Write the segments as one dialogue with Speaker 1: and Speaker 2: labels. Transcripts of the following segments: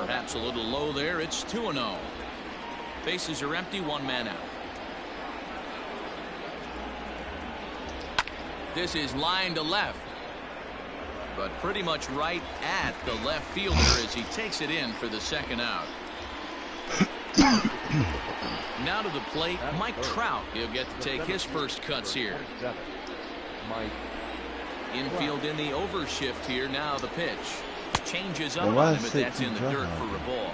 Speaker 1: Perhaps a little low there. It's 2-0. Bases are empty, one man out. This is line to left, but pretty much right at the left fielder as he takes it in for the second out. Now to the plate, Mike Trout. He'll get to take his first cuts here. Infield in the overshift here. Now the pitch. Changes up on him, but that's in the dirt for a ball.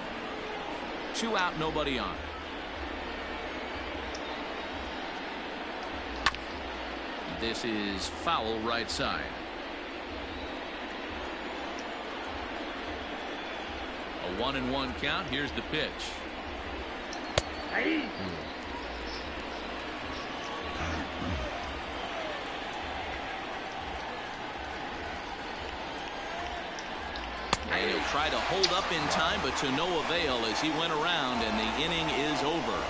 Speaker 1: 2 out, nobody on. This is foul right side. A 1-1 count. Here's the pitch. And he'll try to hold up in time, but to no avail as he went around, and the inning is over.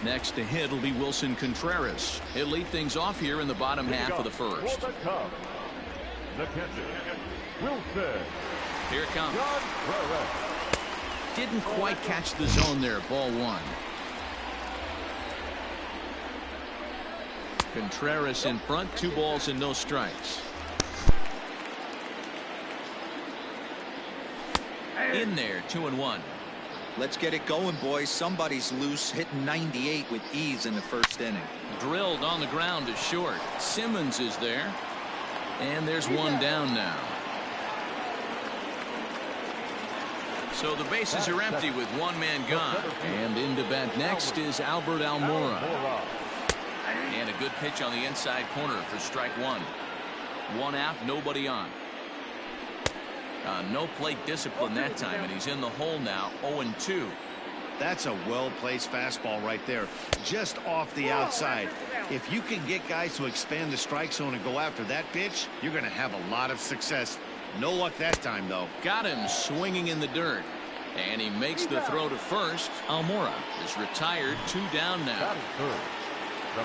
Speaker 1: Next to hit will be Wilson Contreras. He'll lead things off here in the bottom half of the first.
Speaker 2: The catcher, Wilson.
Speaker 1: Here it comes. Didn't quite catch the zone there. Ball one. Contreras in front. 2 balls and no strikes. In there. 2-1.
Speaker 3: Let's get it going, boys. Somebody's loose, hitting 98 with ease in the first inning.
Speaker 1: Drilled on the ground to short. Simmons is there. And there's one down now. So the bases are empty with one man gone. And into bat next is Albert Almora. And a good pitch on the inside corner for strike one. 1 out, nobody on. No plate discipline that time, and he's in the hole now. 0-2.
Speaker 4: That's a well-placed fastball right there, just off the outside. If you can get guys to expand the strike zone and go after that pitch, you're going to have a lot of success. No luck that time, though.
Speaker 1: Got him swinging in the dirt. And he makes the throw to first. Almora is retired. 2 down now.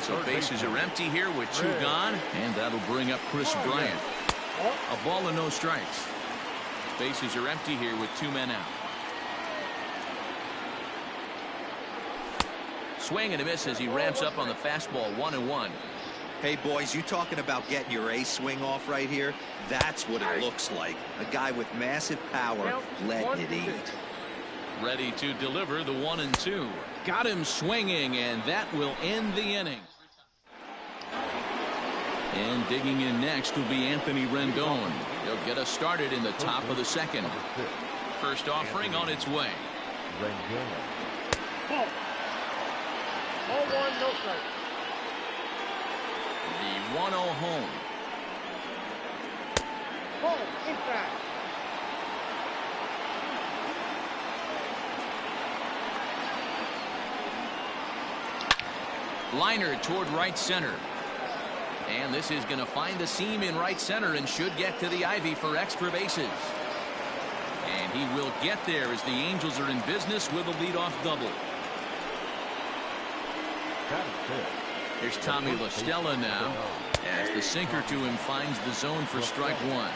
Speaker 1: So bases are empty here with 2 gone. And that'll bring up Chris Bryant. A ball and no strikes. Bases are empty here with 2 men out. Swing and a miss as he ramps up on the fastball. 1-1.
Speaker 3: Hey, boys, you talking about getting your ace swing off right here? That's what it looks like. A guy with massive power letting it eat.
Speaker 1: Ready to deliver the 1-2. Got him swinging, and that will end the inning. And digging in next will be Anthony Rendon. He'll get us started in the top of the second. First offering on its way.
Speaker 2: Ball. 0-1, no strike.
Speaker 1: The 1-0 home.
Speaker 2: Ball, inside.
Speaker 1: Liner toward right center. And this is going to find the seam in right center and should get to the ivy for extra bases. And he will get there as the Angels are in business with a leadoff double. Here's Tommy La Stella now as the sinker to him finds the zone for strike one.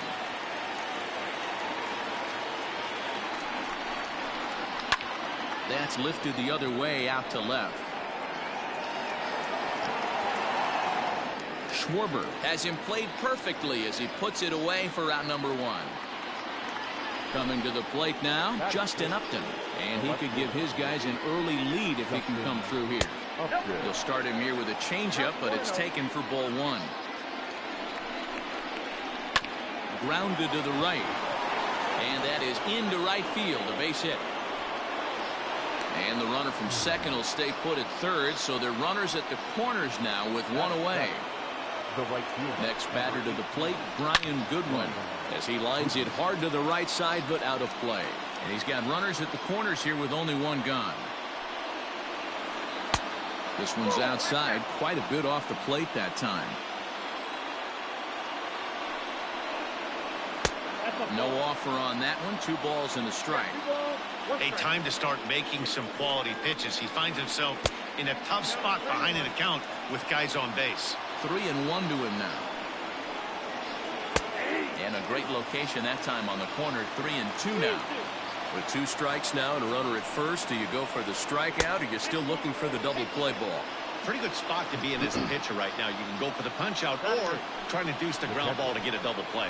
Speaker 1: That's lifted the other way out to left. Schwarber has him played perfectly as he puts it away for out number one. Coming to the plate now, Justin Upton. And he could give his guys an early lead if he can come through here. He'll start him here with a changeup, but it's taken for ball one. Grounded to the right. And that is into right field, a base hit. And the runner from second will stay put at third, so they're runners at the corners now with one away. Next batter to the plate, Brian Goodwin, as he lines it hard to the right side but out of play. And he's got runners at the corners here with only one gone. This one's outside, quite a bit off the plate that time. No offer on that one. 2 balls and a strike.
Speaker 4: Hey, time to start making some quality pitches. He finds himself in a tough spot behind an account with guys on base.
Speaker 1: 3-1 to him now. And a great location that time on the corner. 3-2 now.
Speaker 5: With 2 strikes now and a runner at first, do you go for the strikeout or you're still looking for the double play ball?
Speaker 4: Pretty good spot to be in as a pitcher right now. You can go for the punch out or try to deuce the ground ball to get a double play.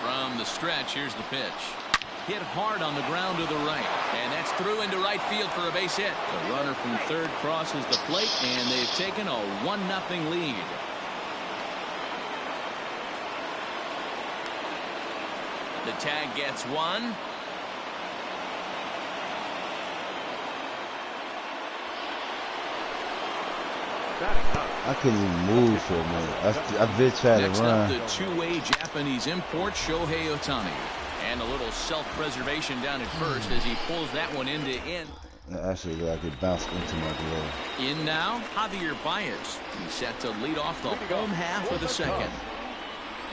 Speaker 1: From the stretch, here's the pitch. Hit hard on the ground to the right. And that's through into right field for a base hit. The runner from third crosses the plate, and they've taken a 1-0 lead. The tag gets 1.
Speaker 6: I couldn't even move for a minute. I bitch had
Speaker 1: Next
Speaker 6: to run.
Speaker 1: up, the two-way Japanese import, Shohei Ohtani. And a little self-preservation down at first as he pulls that one end to end.
Speaker 6: Actually, like it bounced into my glove.
Speaker 1: In now, Javier Baez. He's set to lead off the home half of the second.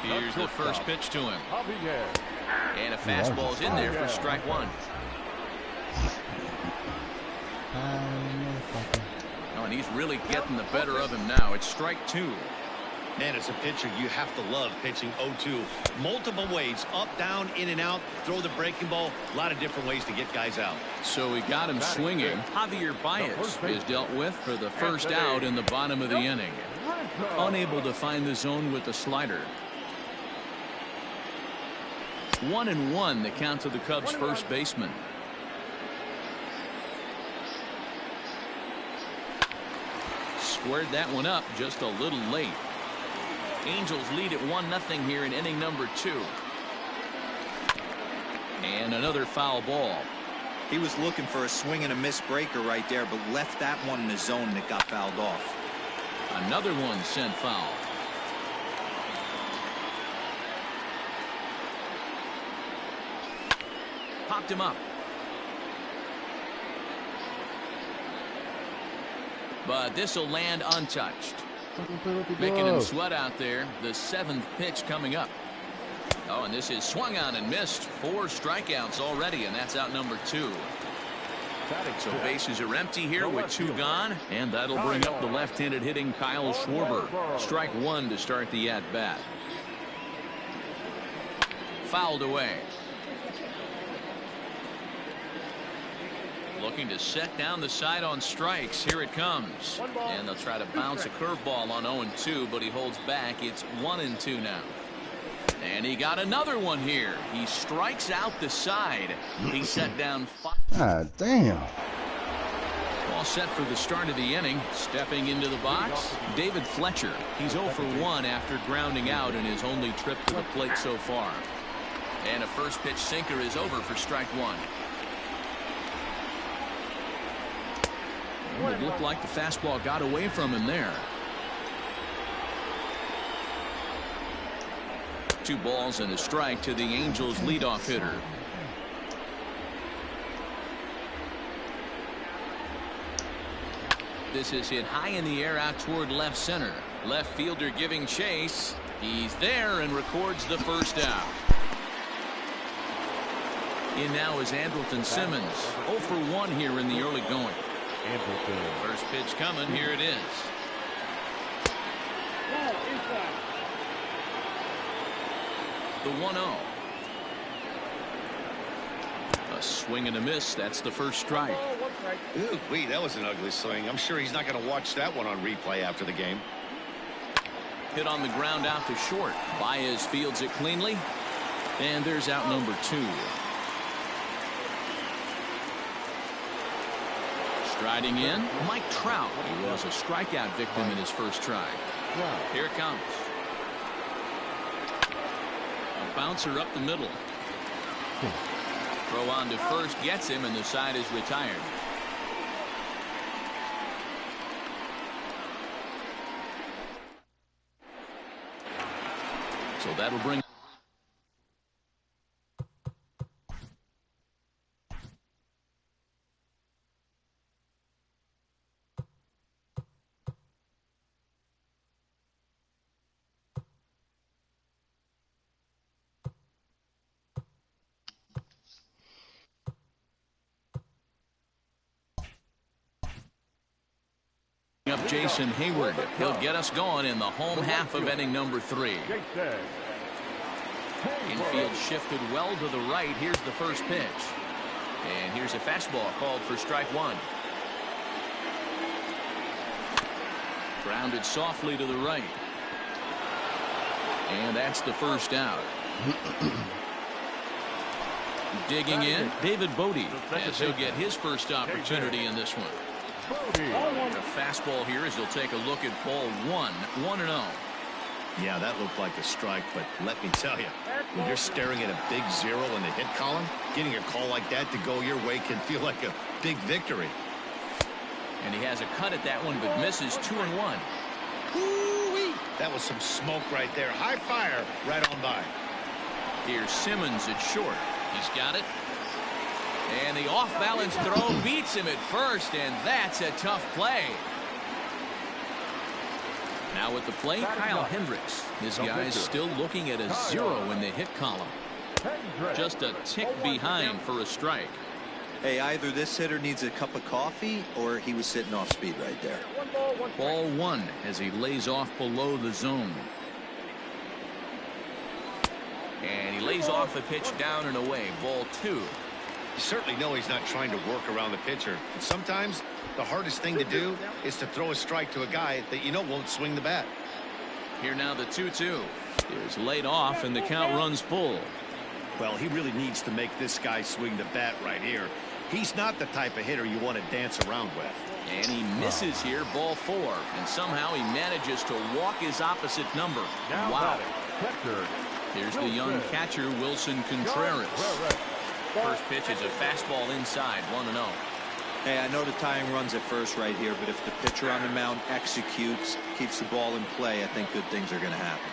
Speaker 1: Here's the first pitch to him. And a fastball's in there for strike 1. Oh, and he's really getting the better of him now. It's strike 2.
Speaker 4: Man, as a pitcher, you have to love pitching 0-2. Multiple ways, up, down, in and out, throw the breaking ball. A lot of different ways to get guys out.
Speaker 1: So we got him swinging. Javier Baez is dealt with for the first out in the bottom of the inning. Unable to find the zone with the slider. 1-1 the count to the Cubs first baseman. Squared that one up just a little late. Angels lead at 1-0 here in inning number 2. And another foul ball.
Speaker 3: He was looking for a swing and a miss breaker right there, but left that one in the zone that got fouled off.
Speaker 1: Another one sent foul. Popped him up. But this will land untouched. Making him sweat out there. The 7th pitch coming up. Oh, and this is swung on and missed. 4 strikeouts already, and that's out number 2. So bases are empty here with 2 gone, and that'll bring up the left-handed hitting Kyle Schwarber. Strike 1 to start the at-bat. Fouled away. Looking to set down the side on strikes. Here it comes. And they'll try to bounce a curveball on 0-2, but he holds back. It's 1-2 now. And he got another one here. He strikes out the side. He set down 5.
Speaker 6: Ah, damn.
Speaker 1: All set for the start of the inning. Stepping into the box, David Fletcher. He's 0 for 1 after grounding out in his only trip to the plate so far. And a first pitch sinker is over for strike 1. It looked like the fastball got away from him there. 2 balls and a strike to the Angels leadoff hitter. This is hit high in the air out toward left center. Left fielder giving chase. He's there and records the first out. In now is Andrelton Simmons. 0 for 1 here in the early going. First pitch coming. Here it is. The 1-0. A swing and a miss. That's the first strike.
Speaker 4: Ooh, wait, that was an ugly swing. I'm sure he's not going to watch that one on replay after the game.
Speaker 1: Hit on the ground out to short. Baez fields it cleanly. And there's out number 2. Striding in, Mike Trout. He was a strikeout victim in his first try. Here it comes. A bouncer up the middle. Throw on to first gets him, and the side is retired. So that'll bring up Jason Hayward. He'll get us going in the home half of inning number 3. Infield shifted well to the right. Here's the first pitch. And here's a fastball called for strike 1. Grounded softly to the right. And that's the first out. Digging in, David Bodie, as he'll get his first opportunity in this one. A fastball here as he'll take a look at ball 1-0.
Speaker 4: Yeah, that looked like a strike, but let me tell you, when you're staring at a big 0 in the hit column, getting a call like that to go your way can feel like a big victory.
Speaker 1: And he has a cut at that one, but misses 2-1.
Speaker 4: Ooh-wee. That was some smoke right there. High fire right on by.
Speaker 1: Here's Simmons at short. He's got it. And the off-balance throw beats him at first, and that's a tough play. Now at the plate, Kyle Hendricks. This guy's still looking at a 0 in the hit column. Just a tick behind for a strike.
Speaker 3: Hey, either this hitter needs a cup of coffee or he was sitting off speed right there.
Speaker 1: Ball 1 as he lays off below the zone. And he lays off the pitch down and away. Ball 2.
Speaker 4: You certainly know he's not trying to work around the pitcher. And sometimes the hardest thing to do is to throw a strike to a guy that you know won't swing the bat.
Speaker 1: Here now the 2-2. Here's laid off and the count runs full.
Speaker 4: Well, he really needs to make this guy swing the bat right here. He's not the type of hitter you want to dance around with.
Speaker 1: And he misses here, ball 4. And somehow he manages to walk his opposite number. Wow. Here's the young catcher, Wilson Contreras. First pitch is a fastball inside, 1-0.
Speaker 3: Hey, I know the tying run's at first right here, but if the pitcher on the mound executes, keeps the ball in play, I think good things are going to happen.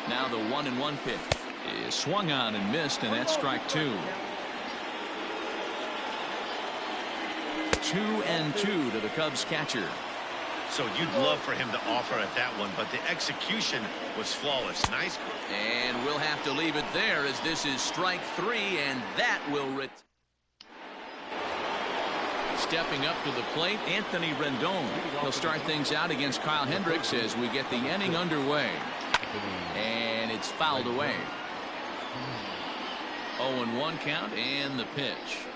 Speaker 1: Now the 1-1 pitch is swung on and missed, and that's strike 2. 2-2 to the Cubs catcher.
Speaker 4: So you'd love for him to offer at that one, but the execution was flawless. Nice.
Speaker 1: And we'll have to leave it there as this is strike 3, and that will Stepping up to the plate, Anthony Rendon. He'll start things out against Kyle Hendricks as we get the inning underway. And it's fouled away. 0-1 count and the pitch.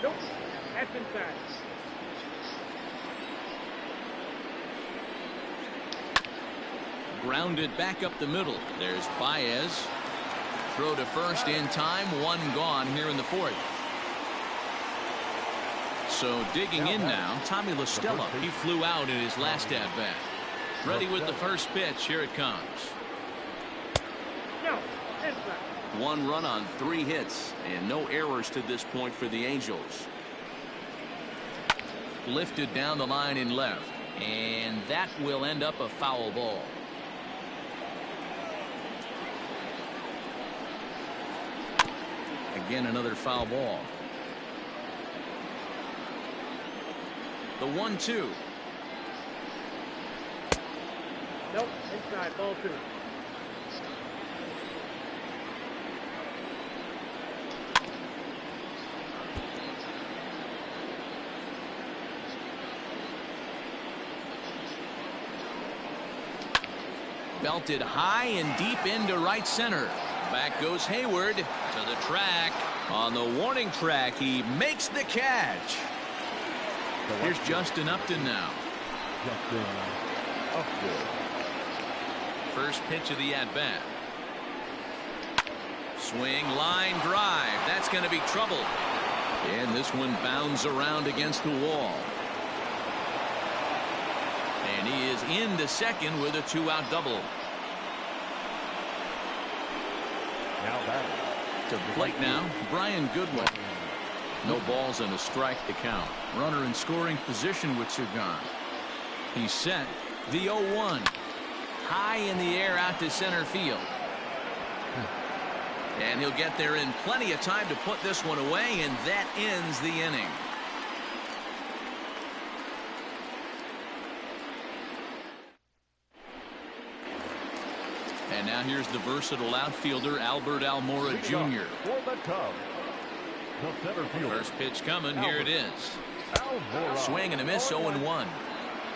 Speaker 2: Nope, that's inside.
Speaker 1: Grounded back up the middle. There's Baez. Throw to first in time. 1 gone here in the 4th. So digging in now, Tommy La Stella. He flew out in his last at bat. Ready with the first pitch. Here it comes.
Speaker 2: No, inside.
Speaker 1: 1 run on 3 hits and no errors to this point for the Angels. Lifted down the line in left, and that will end up a foul ball. Again, another foul ball. The 1-2.
Speaker 2: Nope, inside, ball 2.
Speaker 1: Belted high and deep into right center. Back goes Hayward to the track. On the warning track, he makes the catch. Here's Justin Upton now. First pitch of the at-bat. Swing, line drive. That's going to be trouble. And this one bounds around against the wall. And he is into second with a 2-out double. To the plate now, Brian Goodwin. No balls and a strike to count. Runner in scoring position with 2 gone. He's set. The 0-1. High in the air out to center field. And he'll get there in plenty of time to put this one away, and that ends the inning. And now here's the versatile outfielder, Albert Almora Jr.
Speaker 2: For the Cubs, the center fielder.
Speaker 1: First pitch coming. Here it is. Swing and a miss, 0-1.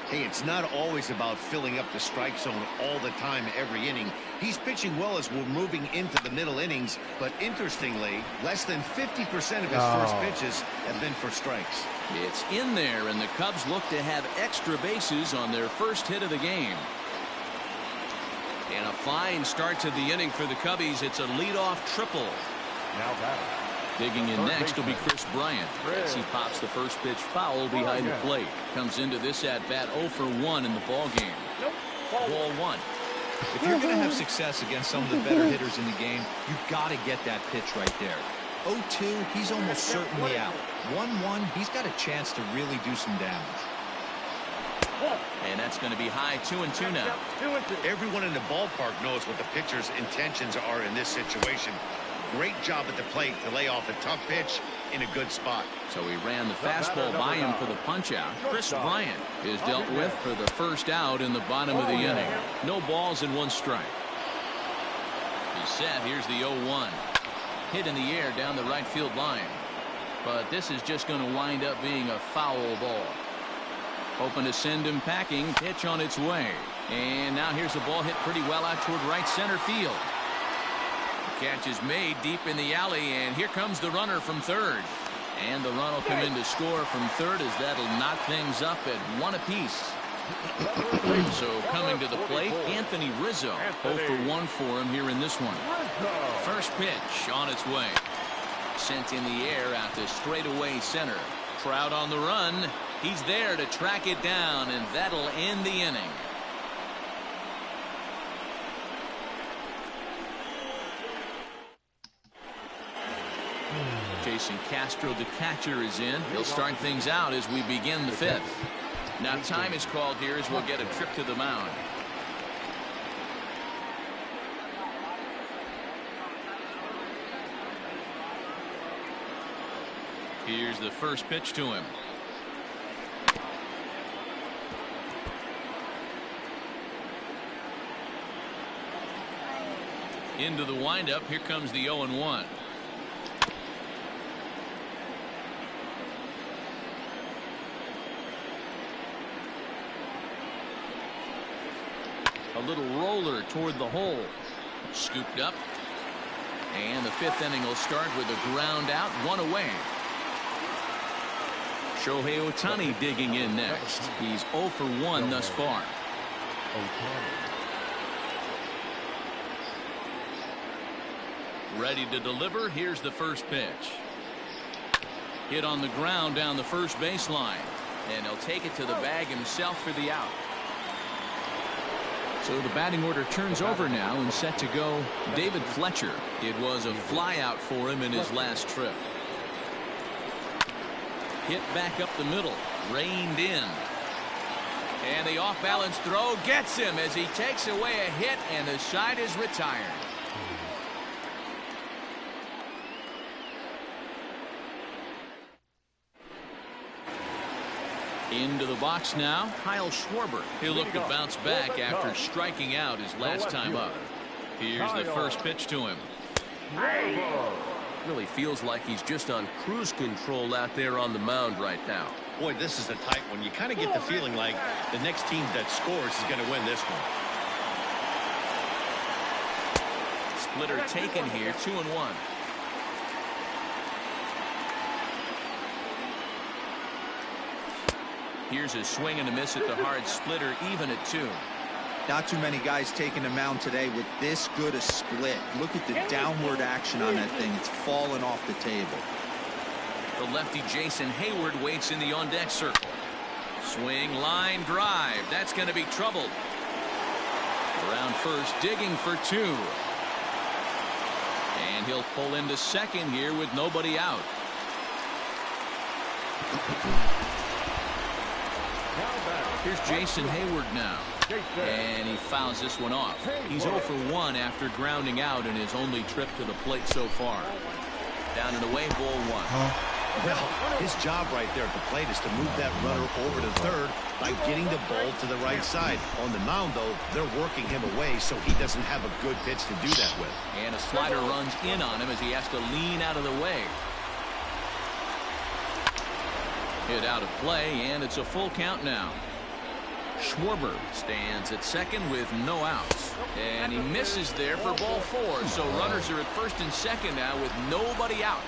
Speaker 4: Hey, it's not always about filling up the strike zone all the time every inning. He's pitching well as we're moving into the middle innings, but interestingly, less than 50% of his first pitches have been for strikes.
Speaker 1: It's in there, and the Cubs look to have extra bases on their first hit of the game. And a fine start to the inning for the Cubbies. It's a leadoff triple.
Speaker 7: Now batting.
Speaker 1: Digging in next will be Chris Bryant as he pops the first pitch foul behind the plate. Comes into this at bat 0 for 1 in the ball game. Ball 1.
Speaker 3: If you're going to have success against some of the better hitters in the game, you've got to get that pitch right there. 0-2, he's almost certainly out. 1-1, he's got a chance to really do some damage.
Speaker 1: And that's going to be high, 2-2 now.
Speaker 4: Everyone in the ballpark knows what the pitcher's intentions are in this situation. Great job at the plate to lay off a tough pitch in a good spot.
Speaker 1: So he ran the fastball by him for the punch out. Chris Bryant is dealt with for the first out in the bottom of the inning. No balls and 1 strike. He's set. Here's the 0-1. Hit in the air down the right field line. But this is just going to wind up being a foul ball. Hoping to send him packing. Pitch on its way. And now here's the ball hit pretty well out toward right center field. Catch is made deep in the alley, and here comes the runner from third. And the run will come in to score from third as that'll knock things up at 1 apiece. So coming to the plate, Anthony Rizzo. 0 for 1 for him here in this one. First pitch on its way. Sent in the air out to straightaway center. Trout on the run. He's there to track it down, and that'll end the inning. Jason Castro, the catcher, is in. He'll start things out as we begin the 5th. Now time is called here as we'll get a trip to the mound. Here's the first pitch to him. Into the windup. Here comes the 0-1. A little roller toward the hole. Scooped up. And the 5th inning will start with a ground out, 1 away. Shohei Ohtani digging in next. He's 0 for 1 thus far. Ready to deliver. Here's the first pitch. Hit on the ground down the first baseline. And he'll take it to the bag himself for the out. So the batting order turns over now and set to go David Fletcher. It was a fly out for him in his last trip. Hit back up the middle. Reined in. And the off-balance throw gets him as he takes away a hit, and the side is retired. Into the box now, Kyle Schwarber. He'll look to bounce back after striking out his last time up. Here's the first pitch to him.
Speaker 5: Really feels like he's just on cruise control out there on the mound right now.
Speaker 4: Boy, this is a tight one. You kind of get the feeling like the next team that scores is going to win this one.
Speaker 1: Splitter taken here, 2-1. Here's a swing and a miss at the hard splitter, even at 2.
Speaker 3: Not too many guys taking the mound today with this good a split. Look at the downward action on that thing. It's falling off the table.
Speaker 1: The lefty Jason Hayward waits in the on-deck circle. Swing, line, drive. That's going to be trouble. Around first, digging for 2. And he'll pull into second here with nobody out. Here's Jason Hayward now. And he fouls this one off. He's 0 for 1 after grounding out in his only trip to the plate so far. Down and away, ball 1.
Speaker 4: Well, his job right there at the plate is to move that runner over to third by getting the ball to the right side. On the mound, though, they're working him away so he doesn't have a good pitch to do that with.
Speaker 1: And a slider runs in on him as he has to lean out of the way. Hit out of play, and it's a full count now. Schwarber stands at second with no outs. And he misses there for ball 4. So runners are at first and second now with nobody out.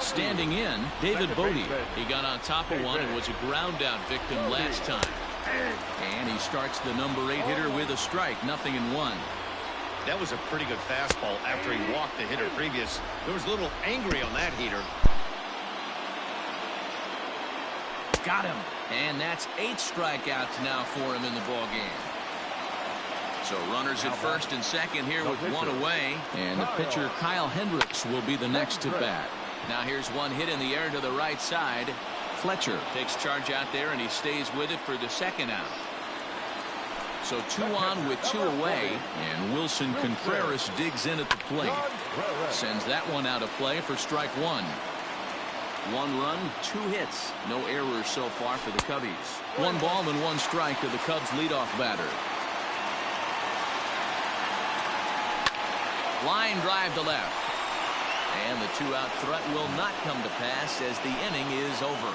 Speaker 1: Standing in, David Bodie. He got on top of one and was a ground out victim last time. And he starts the number 8 hitter with a strike, 0-1.
Speaker 4: That was a pretty good fastball after he walked the hitter previous. There was a little angry on that heater.
Speaker 1: Got him. And that's 8 strikeouts now for him in the ball game. So runners at first and second here with one away. And the pitcher Kyle Hendricks will be the next to bat. Now here's one hit in the air to the right side. Fletcher takes charge out there, and he stays with it for the second out. So 2 on with 2 away, and Wilson Contreras digs in at the plate. Sends that one out of play for strike 1. 1 run, 2 hits. No errors so far for the Cubbies. 1 ball and 1 strike to the Cubs leadoff batter. Line drive to left. And the 2-out threat will not come to pass as the inning is over.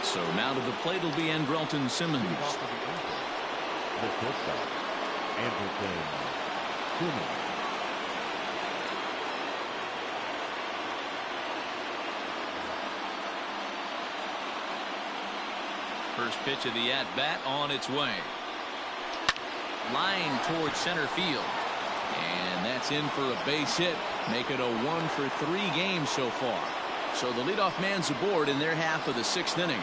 Speaker 1: So now to the plate will be Andrelton Simmons. First pitch of the at-bat on its way. Line towards center field. And that's in for a base hit. Make it a 1-for-3 game so far. So the leadoff man's aboard in their half of the 6th inning.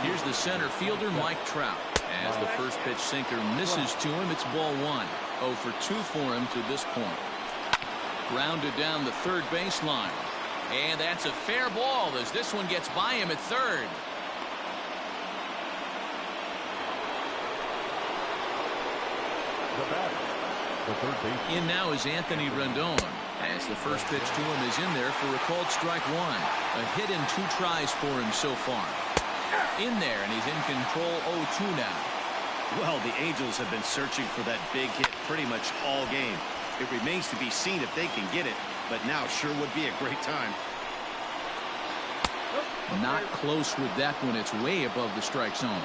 Speaker 1: Here's the center fielder, Mike Trout. As the first pitch sinker misses to him, it's ball 1. 0 for 2 for him to this point. Grounded down the third baseline. And that's a fair ball as this one gets by him at third. In now is Anthony Rendon. As the first pitch to him is in there for a called strike 1. A hit in 2 tries for him so far. In there, and he's in control 0-2 now.
Speaker 4: Well, the Angels have been searching for that big hit pretty much all game. It remains to be seen if they can get it, but now sure would be a great time.
Speaker 1: Not close with that one. It's way above the strike zone.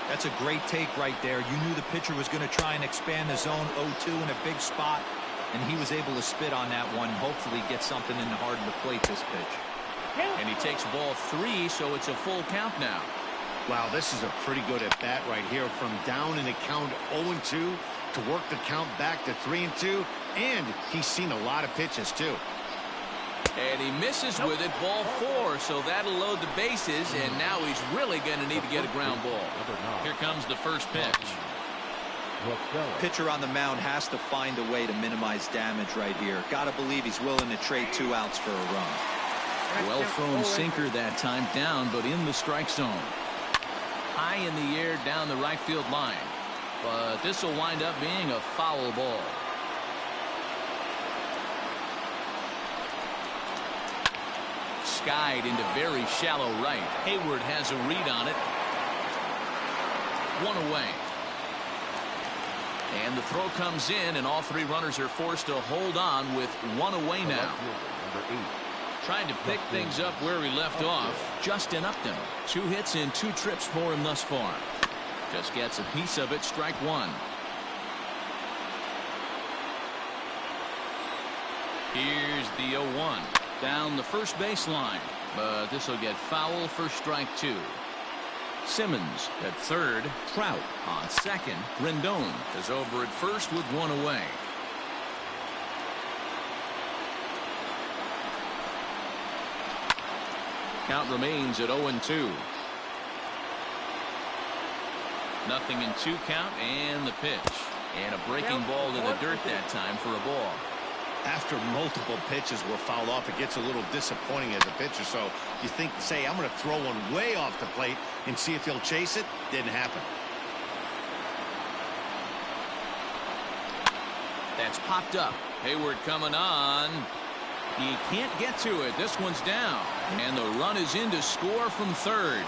Speaker 3: That's a great take right there. You knew the pitcher was going to try and expand the zone. 0-2 in a big spot, and he was able to spit on that one. Hopefully get something in the heart of the plate this pitch.
Speaker 1: And he takes ball 3, so it's a full count now.
Speaker 4: Wow, this is a pretty good at bat right here. From down in the count 0-2 to work the count back to 3-2, and he's seen a lot of pitches too.
Speaker 1: And he misses with it, ball 4, so that'll load the bases, and now he's really going to need to get a ground ball. Here comes the first pitch.
Speaker 3: Pitcher on the mound has to find a way to minimize damage right here. Got to believe he's willing to trade 2 outs for a run.
Speaker 1: Well thrown sinker that time, down but in the strike zone. High in the air down the right field line, but this will wind up being a foul ball. Skied into very shallow right. Hayward has a read on it. 1 away. And the throw comes in, and all 3 runners are forced to hold on with 1 away now. Trying to pick things up where he left off. Justin Upton. 2 hits in 2 trips for him thus far. Just gets a piece of it. Strike 1. Here's the 0-1. Down the first baseline. But this will get foul for strike 2. Simmons at third. Trout on second. Rendon is over at first with 1 away. Count remains at 0-2. Nothing in 2 count, and the pitch. And a breaking ball to the dirt that time for a ball.
Speaker 4: After multiple pitches were fouled off, it gets a little disappointing as a pitcher. So you think, say, I'm going to throw one way off the plate and see if he'll chase it. Didn't happen.
Speaker 1: That's popped up. Hayward coming on. He can't get to it. This one's down. And the run is in to score from third.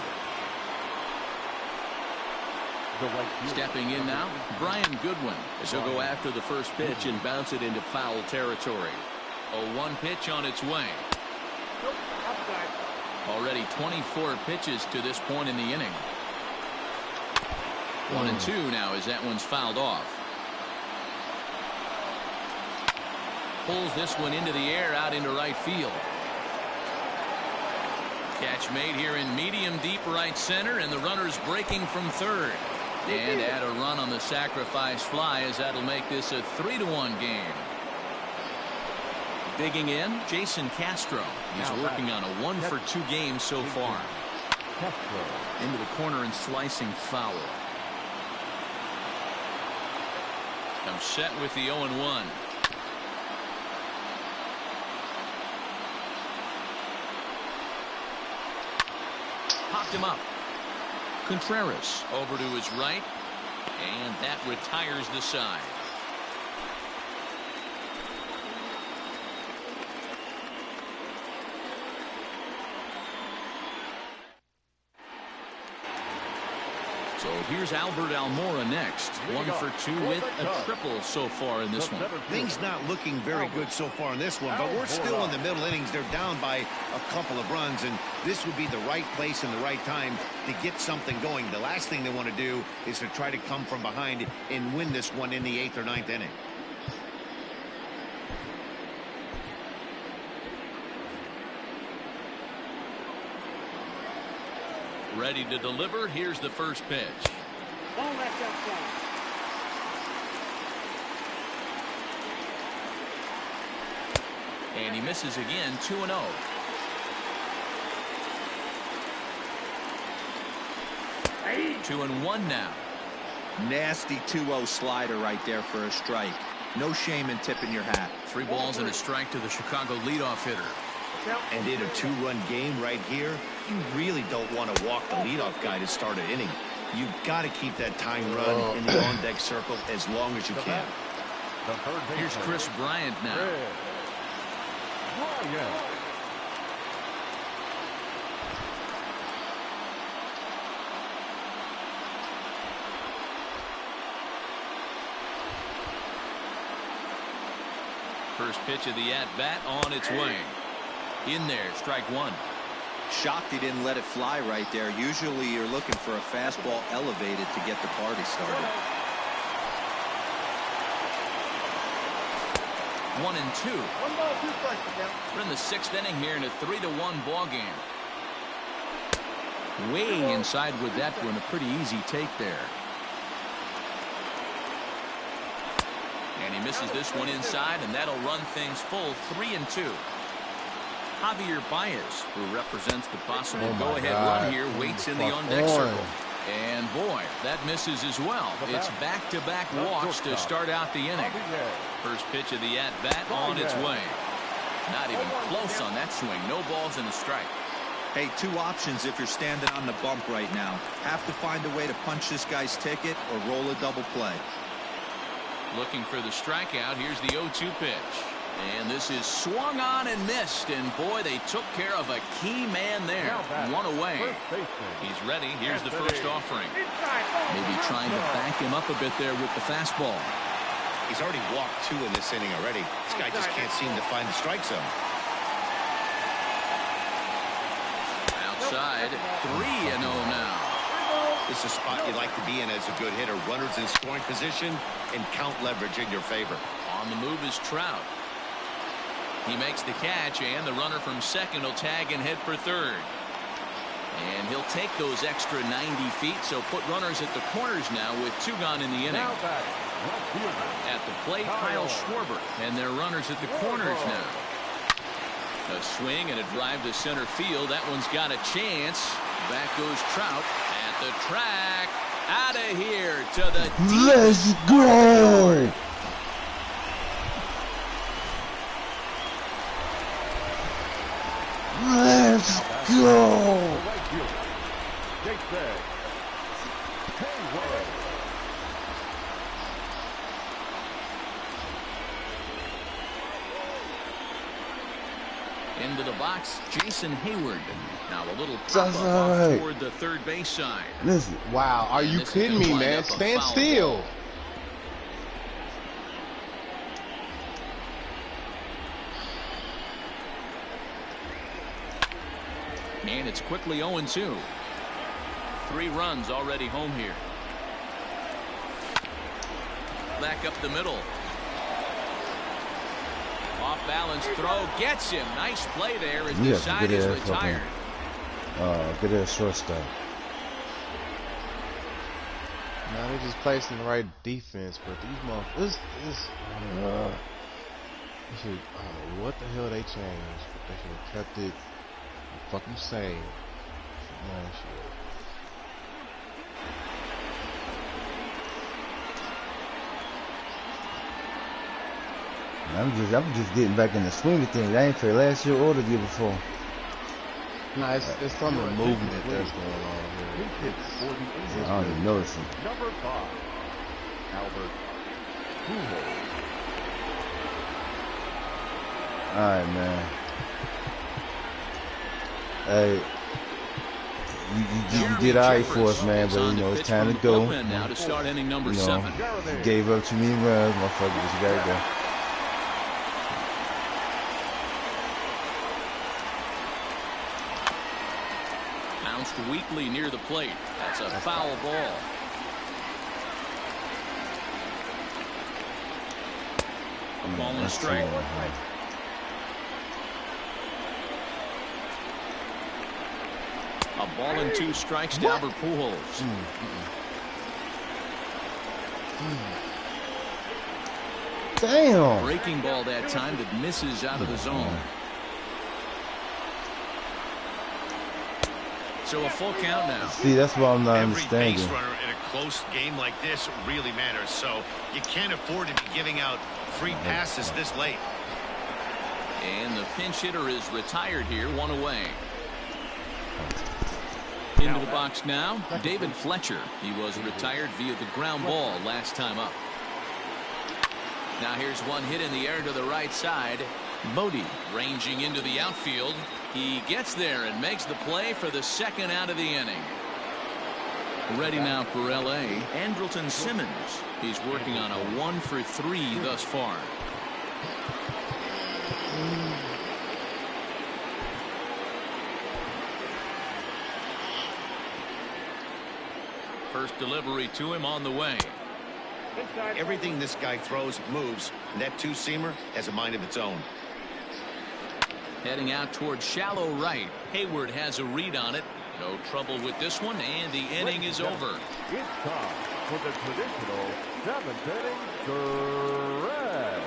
Speaker 1: Stepping in now, Brian Goodwin, as he'll go after the first pitch and bounce it into foul territory. A 1 pitch on its way.
Speaker 2: Nope, outside.
Speaker 1: Already 24 pitches to this point in the inning. 1-2 now as that one's fouled off. Pulls this one into the air out into right field. Catch made here in medium deep right center, and the runner's breaking from third. And add a run on the sacrifice fly, as that'll make this a 3-1 game. Digging in, Jason Castro. He's working on a 1-for-2 game so far. Into the corner and slicing foul. I'm set with the 0-1. Popped him up. Contreras over to his right, and that retires the side. So here's Albert Almora next. 1-for-2 with a triple so far in this one.
Speaker 4: Things not looking very good so far in this one, but we're still in the middle innings. They're down by a couple of runs, and this would be the right place and the right time to get something going. The last thing they want to do is to try to come from behind and win this one in the 8th or 9th inning.
Speaker 1: Ready to deliver. Here's the first pitch.
Speaker 2: Ball left outside.
Speaker 1: And he misses again. 2-0.
Speaker 2: Hey.
Speaker 1: 2-1 now.
Speaker 3: Nasty 2-0 slider right there for a strike. No shame in tipping your hat.
Speaker 1: 3 balls and a strike to the Chicago leadoff hitter.
Speaker 4: And in a 2-run game right here, you really don't want to walk the leadoff guy to start an inning. You've got to keep that tying run in the on-deck circle as long as you can.
Speaker 1: Here's Chris Bryant now. First pitch of the at-bat on its way. In there, strike 1.
Speaker 3: Shocked he didn't let it fly right there. Usually you're looking for a fastball elevated to get the party started.
Speaker 1: 1-2.
Speaker 2: 1 ball, 2 strikes.
Speaker 1: We're in the 6th inning here in a 3-1 ball game. Way inside with that one. A pretty easy take there. And he misses this one inside, and that'll run things full. 3-2. Javier Baez, who represents the possible go-ahead run here, waits in the on-deck circle. And boy, that misses as well. It's back-to-back walks to start out the inning. First pitch of the at-bat on its way. Not even close on that swing. No balls and a strike.
Speaker 3: Hey, 2 options if you're standing on the bump right now. Have to find a way to punch this guy's ticket or roll a double play.
Speaker 1: Looking for the strikeout. Here's the 0-2 pitch. And this is swung on and missed. And boy, they took care of a key man there. 1 away. He's ready. Here's the first offering. Maybe trying to back him up a bit there with the fastball.
Speaker 4: He's already walked 2 in this inning already. This guy just can't seem to find the strike zone.
Speaker 1: Outside, 3-0 now.
Speaker 4: This is a spot you'd like to be in as a good hitter. Runners in scoring position and count leverage in your favor.
Speaker 1: On the move is Trout. He makes the catch, and the runner from second will tag and head for third. And he'll take those extra 90 feet, so put runners at the corners now with 2 gone in the inning. At the plate, Kyle Schwarber, and their runners at the corners now. A swing and a drive to center field. That one's got a chance. Back goes Trout at the track. Out of here to the deep.
Speaker 6: Let's go! Let's go!
Speaker 1: Into the box, Jason Hayward. Now a little
Speaker 6: That's
Speaker 1: pop-up
Speaker 6: right.
Speaker 1: off toward the third base side.
Speaker 6: Listen.
Speaker 7: Wow, are
Speaker 1: And
Speaker 7: you
Speaker 1: this is
Speaker 7: kidding
Speaker 1: gonna
Speaker 7: me,
Speaker 1: wind
Speaker 7: man?
Speaker 1: up a
Speaker 7: Stand
Speaker 1: foul
Speaker 7: still.
Speaker 1: ball. And it's quickly 0-2. 3 runs already home here. Back up the middle. Off balance throw gets him. Nice play there as the side is retired.
Speaker 6: Good ass shortstop.
Speaker 7: Now they just placing the right defense, but these motherfuckers, what the hell they changed? They should have kept it fucking same.
Speaker 6: I'm just getting back in the swing of things. I ain't played last year or the year before.
Speaker 7: Nah, it's some movement that's going on here.
Speaker 6: I don't even notice it.
Speaker 2: Number 5, Albert Pujols.
Speaker 6: All right, man. Hey, you did all right for us, man. But you know it's time to go.
Speaker 1: Now to start inning number
Speaker 6: You know,
Speaker 1: 7.
Speaker 6: you gave up too many runs, motherfucker. But you gotta go.
Speaker 1: Bounced weakly near the plate. That's a foul ball. A ball and a strike. A ball and 2 strikes to Albert Pujols.
Speaker 6: Damn.
Speaker 1: Breaking ball that time that misses out of the zone. So a full count now.
Speaker 6: See, that's what I'm not
Speaker 4: Every
Speaker 6: understanding.
Speaker 4: base runner in a close game like this really matters, so you can't afford to be giving out free passes this late.
Speaker 1: And the pinch hitter is retired here, 1 away. Into the box now, David Fletcher. He was retired via the ground ball last time up. Now here's one hit in the air to the right side. Bodie ranging into the outfield. He gets there and makes the play for the 2nd out of the inning. Ready now for L.A., Andrelton Simmons. He's working on a 1-for-3 thus far. First delivery to him on the way.
Speaker 4: Everything this guy throws moves, and that two-seamer has a mind of its own.
Speaker 1: Heading out towards shallow right. Hayward has a read on it. No trouble with this one, and the inning is over.
Speaker 2: It's time for the traditional 7th inning stretch.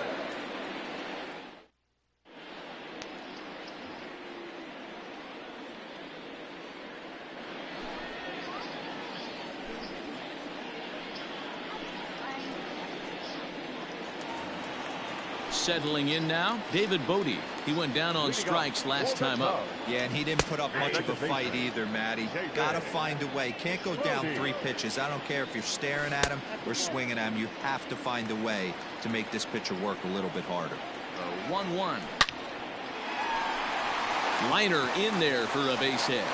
Speaker 1: Settling in now, David Bodie. He went down on strikes last time up.
Speaker 3: Yeah, and he didn't put up much of a fight either, Matty. Gotta find a way. Can't go down 3 pitches. I don't care if you're staring at him or swinging at him. You have to find a way to make this pitcher work a little bit harder.
Speaker 1: 1-1. Liner in there for a base hit.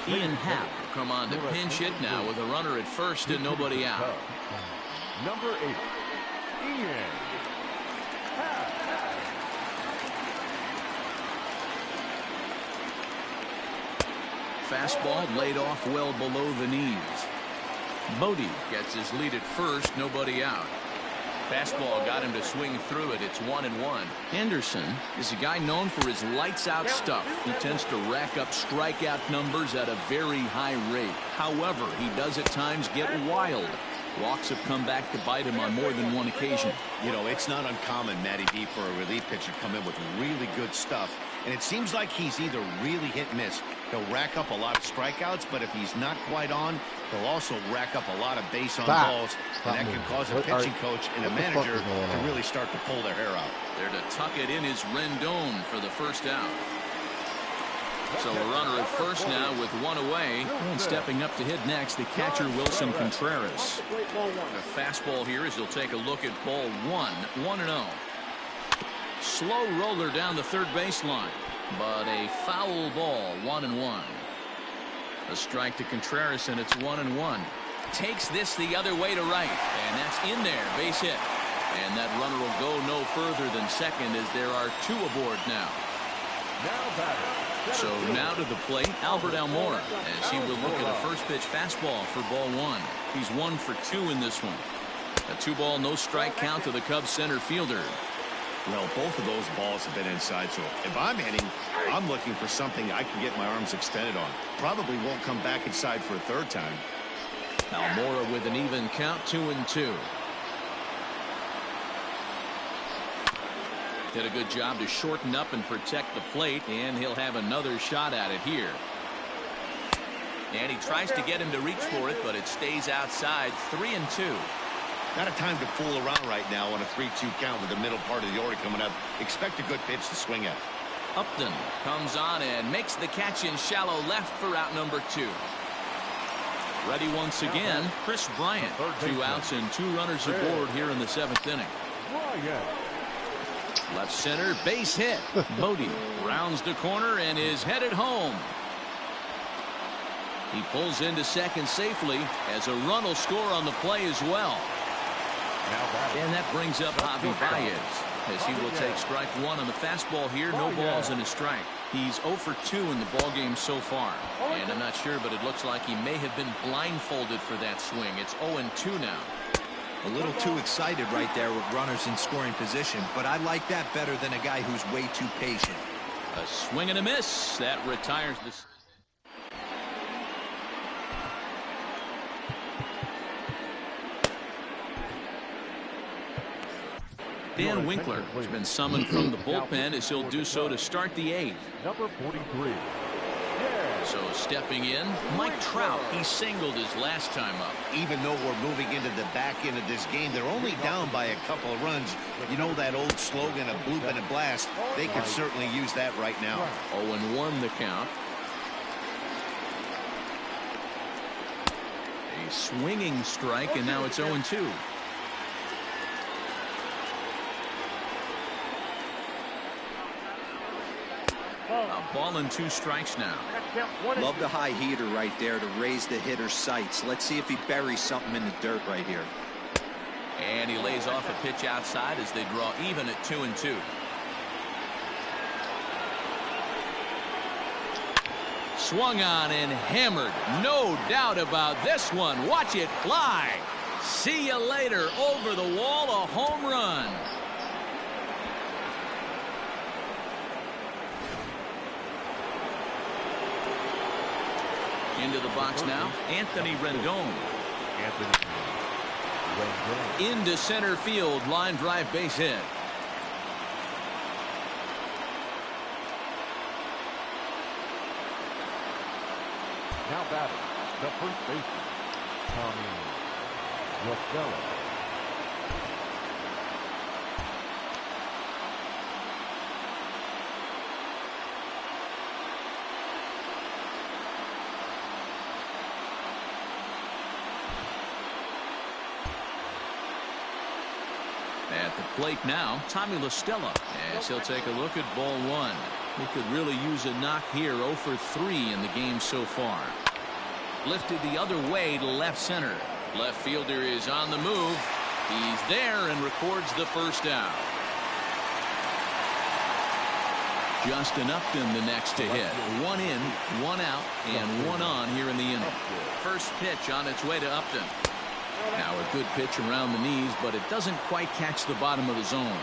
Speaker 1: Ian Happ come on to pinch hit now with a runner at first and nobody out.
Speaker 2: Number 8, Ian Happ.
Speaker 1: Fastball laid off well below the knees. Bodie gets his lead at first, nobody out. Fastball got him to swing through it. It's 1-1. Henderson is a guy known for his lights-out stuff. He tends to rack up strikeout numbers at a very high rate. However, he does at times get wild. Walks have come back to bite him on more than one occasion.
Speaker 4: You know, it's not uncommon, Matty B, for a relief pitcher to come in with really good stuff and it seems like he's either really hit and miss. He'll rack up a lot of strikeouts, but if he's not quite on, he'll also rack up a lot of base on balls, and that can cause a pitching coach and a manager to really start to pull their hair out.
Speaker 1: There to tuck it in is Rendon for the first out. So a runner at first now with one away, and stepping up to hit next, the catcher Wilson Contreras. The fastball here as he'll take a look at ball 1-0. Slow roller down the third baseline, but a foul ball, 1-1. A strike to Contreras, and it's 1-1. Takes this the other way to right, and that's in there, base hit. And that runner will go no further than second as there are two aboard now. So now to the plate, Albert Almora, as he will look at a first pitch fastball for ball 1. He's 1 for 2 in this one. A 2-ball, no strike count to the Cubs center fielder.
Speaker 4: Well, both of those balls have been inside, so if I'm hitting, I'm looking for something I can get my arms extended on. Probably won't come back inside for a third time.
Speaker 1: Almora with an even count, 2-2. Did a good job to shorten up and protect the plate, and he'll have another shot at it here. And he tries to get him to reach for it, but it stays outside. 3-2.
Speaker 4: Not a time to fool around right now on a 3-2 count with the middle part of the order coming up. Expect a good pitch to swing at.
Speaker 1: Upton comes on and makes the catch in shallow left for out number 2. Ready once again, Chris Bryant. 2 outs and 2 runners aboard here in the 7th inning. Left center, base hit. Bodie rounds the corner and is headed home. He pulls into second safely as a run will score on the play as well. And that brings up Javi Baez as he will take strike 1 on the fastball here. No balls and a strike. He's 0 for 2 in the ballgame so far. And I'm not sure, but it looks like he may have been blindfolded for that swing. It's 0-2 now.
Speaker 3: A little too excited right there with runners in scoring position, but I like that better than a guy who's way too patient.
Speaker 1: A swing and a miss. That retires this. Dan Winkler has been summoned from the bullpen as he'll do so to start the 8th.
Speaker 2: Number 43.
Speaker 1: So stepping in, Mike Trout. He singled his last time up.
Speaker 4: Even though we're moving into the back end of this game, they're only down by a couple of runs. You know that old slogan, a bloop and a blast. They could certainly use that right now.
Speaker 1: 0-1 the count. A swinging strike, and now it's 0-2. A ball and 2 strikes now.
Speaker 3: Love the high heater right there to raise the hitter's sights. Let's see if he buries something in the dirt right here.
Speaker 1: And he lays off a pitch outside as they draw even at 2-2. Swung on and hammered. No doubt about this one. Watch it fly. See you later. Over the wall, a home run. Into the box now, Anthony Rendon. Into center field, line drive base hit.
Speaker 2: Now batting, the first baseman, Tommy Rosello.
Speaker 1: At the plate now, Tommy La Stella, as he'll take a look at ball 1. He could really use a knock here. 0 for 3 in the game so far. Lifted the other way to left center. Left fielder is on the move. He's there and records the first out. Justin Upton the next to hit. 1 in, 1 out, and 1 on here in the inning. First pitch on its way to Upton. Now a good pitch around the knees, but it doesn't quite catch the bottom of the zone.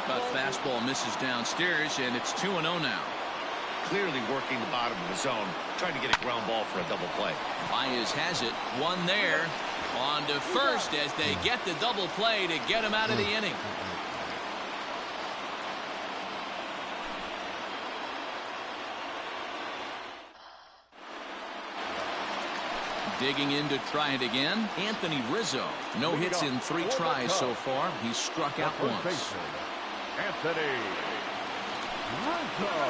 Speaker 1: But fastball misses downstairs, and it's 2-0 now.
Speaker 4: Clearly working the bottom of the zone, trying to get a ground ball for a double play.
Speaker 1: Baez has it. 1 there. On to first as they get the double play to get him out of the inning. Digging in to try it again, Anthony Rizzo. No hits in 3 tries so far. He's struck out once.
Speaker 2: Anthony Rizzo.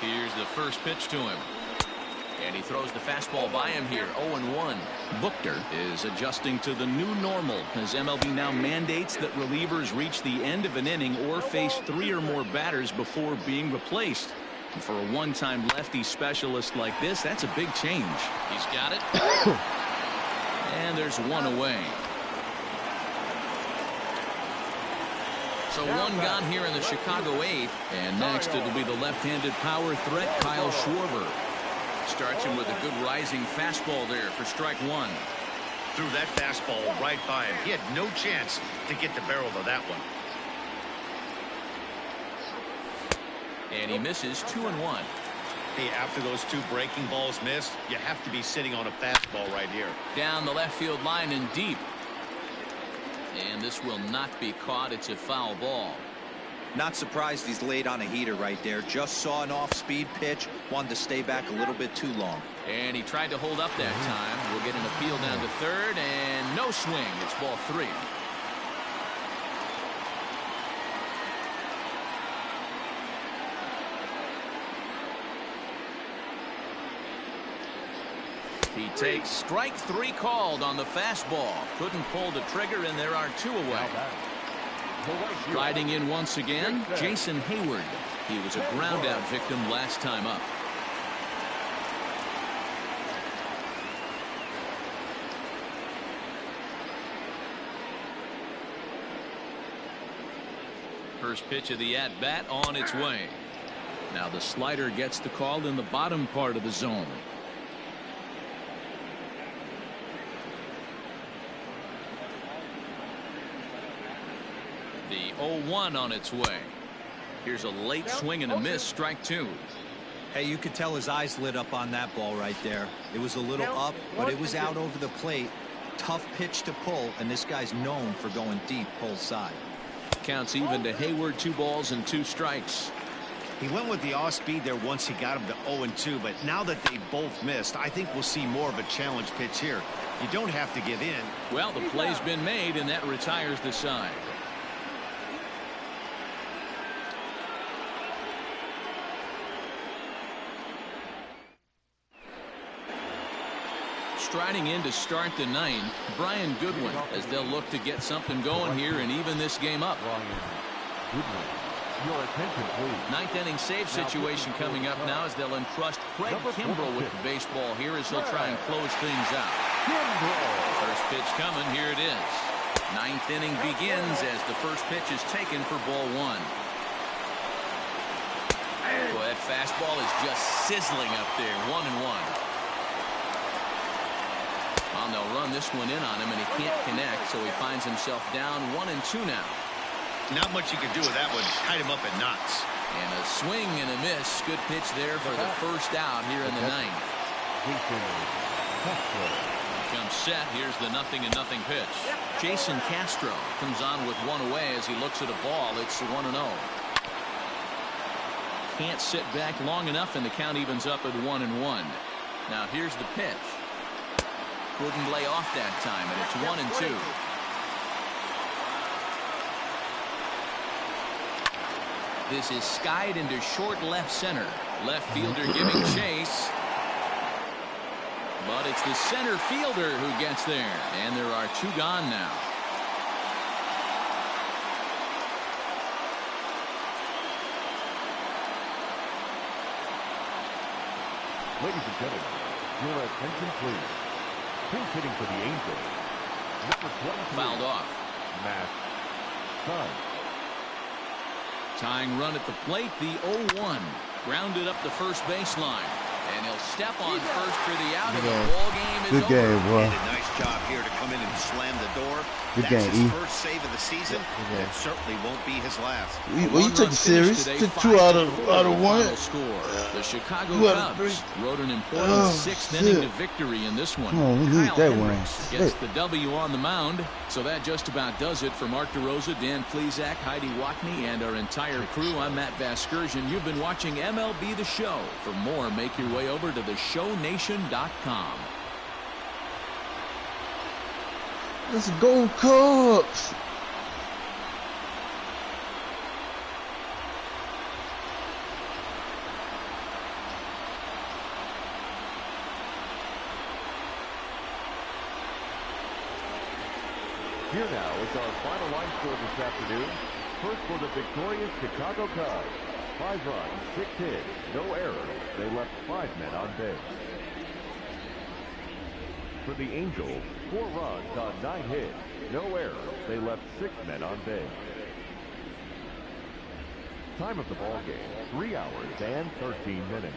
Speaker 1: Here's the first pitch to him. And he throws the fastball by him here, 0-1. Buchter is adjusting to the new normal as MLB now mandates that relievers reach the end of an inning or face 3 or more batters before being replaced. And for a one-time lefty specialist like this, that's a big change. He's got it. And there's one away. So one gone here in the Chicago 8th. And next it'll be the left-handed power threat, Kyle Schwarber. Starts him with a good rising fastball there for strike 1.
Speaker 4: Threw that fastball right by him. He had no chance to get the barrel of that one.
Speaker 1: And he misses 2-1.
Speaker 4: Hey, after those 2 breaking balls missed, you have to be sitting on a fastball right here.
Speaker 1: Down the left field line and deep. And this will not be caught. It's a foul ball.
Speaker 3: Not surprised he's laid on a heater right there. Just saw an off-speed pitch. Wanted to stay back a little bit too long.
Speaker 1: And he tried to hold up that time. We'll get an appeal down to third, and no swing. It's ball 3. He takes strike 3 called on the fastball. Couldn't pull the trigger, and there are 2 away. Riding in once again, Jason Hayward. He was a ground out victim last time up. First pitch of the at-bat on its way. Now the slider gets the call in the bottom part of the zone. The 0-1 on its way. Here's a late swing and a miss, strike 2.
Speaker 3: Hey, you could tell his eyes lit up on that ball right there. It was a little up, but it was out over the plate. Tough pitch to pull, and this guy's known for going deep pull side.
Speaker 1: Counts even to Hayward, 2 balls and 2 strikes.
Speaker 4: He went with the off speed there once he got him to 0-2, but now that they both missed, I think we'll see more of a challenge pitch here. You don't have to give in.
Speaker 1: Well, the play's been made, and that retires the side. Striding in to start the 9th, Brian Goodwin, as they'll look to get something going here and even this game up.
Speaker 2: Your attention, please.
Speaker 1: 9th inning save situation coming up now as they'll entrust Craig Kimbrell with the baseball here as he'll try and close things out. First pitch coming, here it is. 9th inning begins as the first pitch is taken for ball 1. Boy, that fastball is just sizzling up there, 1-1. Well, they'll run this one in on him, and he can't connect, so he finds himself down 1-2 now.
Speaker 4: Not much you can do with that one. Tied him up at knots.
Speaker 1: And a swing and a miss. Good pitch there for the first out here in the 9th. Comes set. Here's the 0-0 pitch. Jason Castro comes on with 1 away as he looks at a ball. It's 1-0. Can't sit back long enough, and the count evens up at 1-1. Now here's the pitch. Couldn't lay off that time, and it's 1-2. This is skied into short left center. Left fielder giving chase. But it's the center fielder who gets there. And there are 2 gone now.
Speaker 2: Ladies and gentlemen, your attention, please. Pinch hitting for the Angels. Number 23.
Speaker 1: Fouled off.
Speaker 2: Matt Sun.
Speaker 1: Tying run at the plate, the 0-1. Grounded up the first baseline. And he'll step on first for the out, and the ball game is
Speaker 6: Good
Speaker 1: over.
Speaker 6: game, boy.
Speaker 4: Did a nice job here to come in and slam the door.
Speaker 6: Good
Speaker 4: That's
Speaker 6: game,
Speaker 4: his
Speaker 6: E.
Speaker 4: first save of the season. It certainly won't be his last.
Speaker 6: Well, you took the series. Took 2 out of 1.
Speaker 1: Score. The Chicago
Speaker 6: You out of
Speaker 1: Cubs
Speaker 6: 3.
Speaker 1: wrote an important sixth inning to victory in this one.
Speaker 6: Come on, we need
Speaker 1: Kyle
Speaker 6: that
Speaker 1: Hendricks
Speaker 6: one.
Speaker 1: gets the W on the mound. So that just about does it for Mark DeRosa, Dan Plesac, Heidi Watney, and our entire crew. I'm Matt Vasgersian. You've been watching MLB The Show. For more, make your way over to theshownation.com.
Speaker 6: Let's go, Cubs.
Speaker 2: Here now is our final line score this afternoon. First for the victorious Chicago Cubs. 5 runs, 6 hits, no errors. They left 5 men on base. For the Angels, 4 runs on 9 hits, no errors. They left 6 men on base. Time of the ball game, 3 hours and 13 minutes.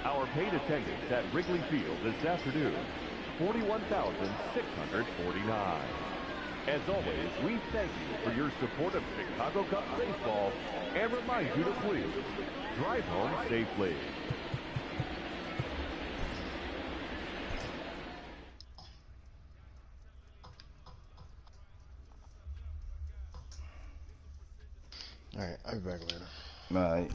Speaker 2: Our paid attendance at Wrigley Field this afternoon, 41,649. As always, we thank you for your support of Chicago Cubs baseball and remind you to please drive home safely.
Speaker 7: Alright, I'll be back later.
Speaker 6: All right.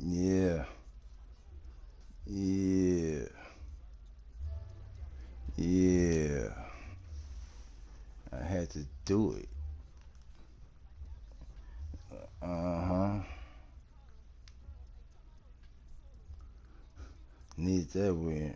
Speaker 6: Yeah. Yeah. Yeah. I had to do it. Uh-huh. Need that win.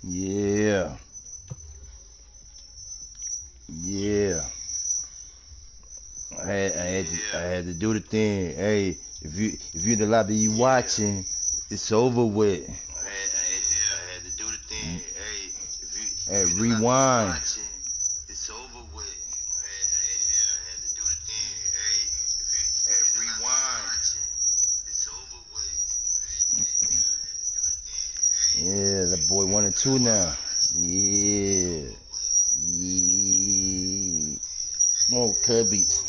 Speaker 6: Yeah. Yeah. I had to do the thing. Hey, if you in the lobby you watching, it's over with. I had to do the thing. Hey, if you rewind. It's over with. I had to do the thing. Hey, rewind. It's over with. Yeah, that boy 1 and 2 now. Yeah. Yeah. Come on, Cubbies.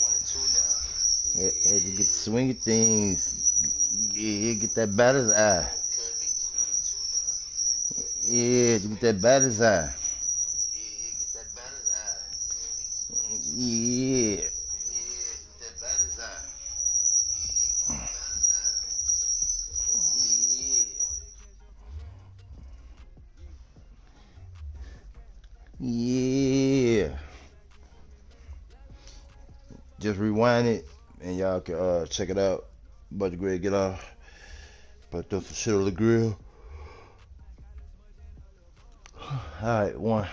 Speaker 6: Had to get the swing of things. Yeah, get that batter's eye. Yeah, get that batter's eye. Yeah. Yeah. Just rewind it and y'all can check it out. About to go ahead and get off. About to throw some shit on the grill. All right, one.